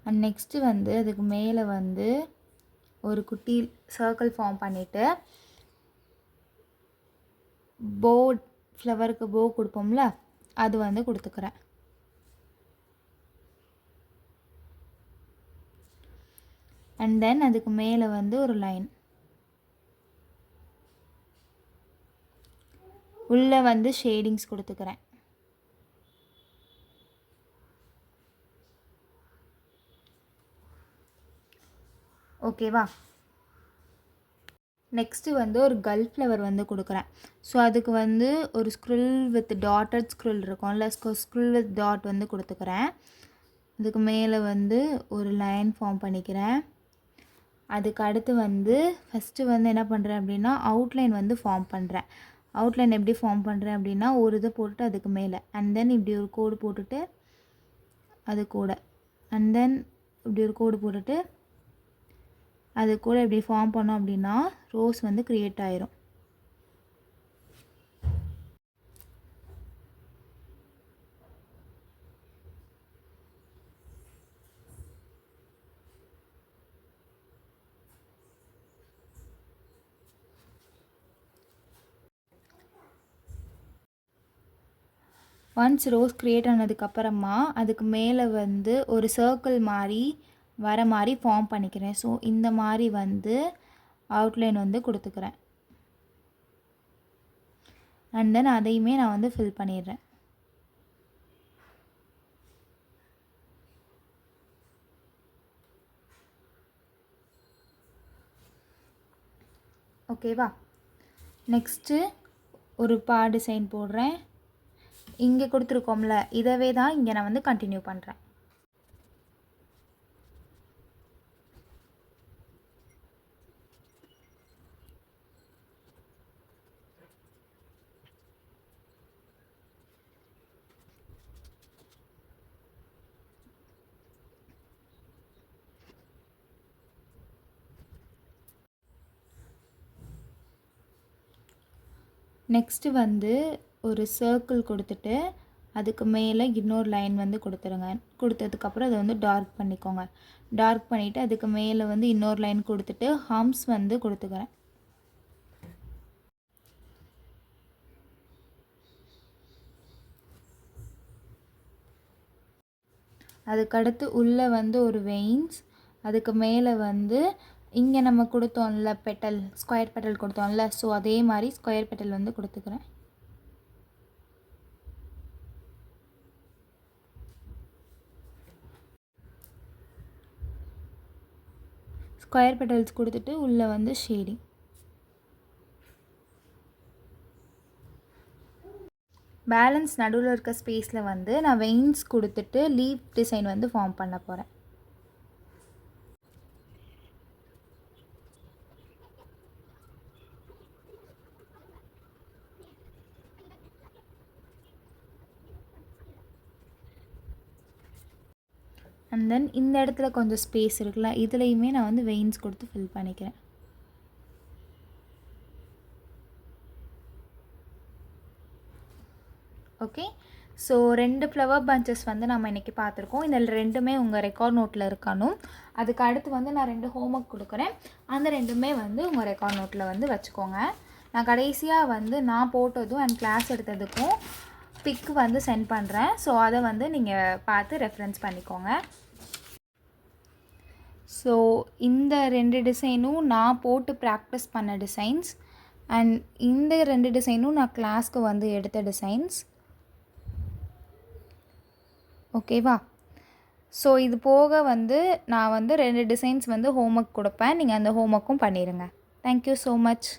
அண்ட் நெக்ஸ்ட்டு வந்து அதுக்கு மேலே வந்து ஒரு குட்டி சர்க்கிள் ஃபார்ம் பண்ணிவிட்டு போட் ஃப்ளவருக்கு போ கொடுப்போம்ல, அது வந்து கொடுத்துக்கிறேன். அண்ட் தென் அதுக்கு மேலே வந்து ஒரு லைன், உள்ளே வந்து ஷேடிங்ஸ் கொடுத்துக்கிறேன். ஓகேவா? நெக்ஸ்ட்டு வந்து ஒரு கல்ஃப் ஃப்ளவர் வந்து கொடுக்குறேன். ஸோ அதுக்கு வந்து ஒரு ஸ்க்ரில் வித் டாட்டட் ஸ்க்ரில் இருக்கும்ல, ஸ்க்ரில் வித் டாட் வந்து கொடுத்துக்கிறேன். அதுக்கு மேலே வந்து ஒரு லைன் ஃபார்ம் பண்ணிக்கிறேன். அதுக்கு அடுத்து வந்து ஃபஸ்ட்டு வந்து என்ன பண்ணுறேன் அப்படின்னா அவுட்லைன் வந்து ஃபார்ம் பண்ணுறேன். அவுட்லைன் எப்படி ஃபார்ம் பண்ணுறேன் அப்படின்னா ஒரு இதை போட்டுட்டு அதுக்கு மேலே அண்ட் தென் இப்படி ஒரு கோடு போட்டுட்டு அது கூட அண்ட் தென் இப்படி ஒரு கோடு போட்டுட்டு அது கூட இப்படி ஃபார்ம் பண்ணோம் அப்படின்னா ரோஸ் வந்து க்ரியேட் ஆயிரும். ஒன்ஸ் ரோஸ் க்ரியேட் ஆனதுக்கப்புறமா அதுக்கு மேலே வந்து ஒரு சர்க்கிள் மாதிரி வர மாதிரி ஃபார்ம் பண்ணிக்கிறேன். ஸோ இந்த மாதிரி வந்து அவுட்லைன் வந்து கொடுத்துக்கிறேன். அண்ட் தென் அதையுமே நான் வந்து ஃபில் பண்ணிடுறேன். ஓகேவா? நெக்ஸ்ட்டு ஒரு டிசைன் போடுறேன். இங்கே கொடுத்துருக்கோம்ல, இதவே தான் இங்கே நான் வந்து கண்டினியூ பண்ணுறேன். நெக்ஸ்ட்டு வந்து ஒரு சர்க்கிள் கொடுத்துட்டு அதுக்கு மேலே இன்னொரு லைன் வந்து கொடுத்துருங்க. கொடுத்ததுக்கப்புறம் அதை வந்து டார்க் பண்ணிக்கோங்க. டார்க் பண்ணிவிட்டு அதுக்கு மேலே வந்து இன்னொரு லைன் கொடுத்துட்டு ஹம்ஸ் வந்து கொடுத்துக்கிறேன். அதுக்கடுத்து உள்ளே வந்து ஒரு வெயின்ஸ், அதுக்கு மேலே வந்து இங்கே நம்ம கொடுத்தோம்ல பெட்டல், ஸ்கொயர் பெட்டல் கொடுத்தோம்ல, ஸோ அதே மாதிரி ஸ்கொயர் பெட்டல் வந்து கொடுத்துக்கிறேன். ஸ்கொயர் பெட்டல்ஸ் கொடுத்துட்டு உள்ளே வந்து ஷேடிங். பேலன்ஸ் நடுவில் இருக்க ஸ்பேஸில் வந்து நான் வெயின்ஸ் கொடுத்துட்டு லீஃப் டிசைன் வந்து ஃபார்ம் பண்ண போகிறேன். அண்ட் தென் இந்த இடத்துல கொஞ்சம் ஸ்பேஸ் இருக்குல்ல, இதுலேயுமே நான் வந்து வெயின்ஸ் கொடுத்து ஃபில் பண்ணிக்கிறேன். ஓகே, ஸோ 2 ஃப்ளவர் பஞ்சஸ் வந்து நம்ம இன்றைக்கி பார்த்துருக்கோம். இதில் 2மே உங்கள் ரெக்கார்ட் நோட்டில் இருக்கணும். அதுக்கு அடுத்து வந்து நான் 2 ஹோம்ஒர்க் கொடுக்குறேன். அந்த 2மே வந்து உங்கள் ரெக்கார்ட் நோட்டில் வந்து வச்சுக்கோங்க. நான் கடைசியாக வந்து நான் போட்டதும் அண்ட் கிளாஸ் எடுத்ததுக்கும் பிக் வந்து சென்ட் பண்ணுறேன். ஸோ அதை வந்து நீங்கள் பார்த்து ரெஃபரன்ஸ் பண்ணிக்கோங்க. ஸோ இந்த 2 டிசைனும் நான் போட்டு ப்ராக்டிஸ் பண்ண டிசைன்ஸ் அண்ட் இந்த 2 டிசைனும் நான் கிளாஸ்க்கு வந்து எடுத்த டிசைன்ஸ். ஓகேவா? ஸோ இது போக வந்து நான் வந்து 2 டிசைன்ஸ் வந்து ஹோம்ஒர்க் கொடுப்பேன். நீங்கள் அந்த ஹோம்ஒர்க்கும் பண்ணிடுங்க. Thank you so much.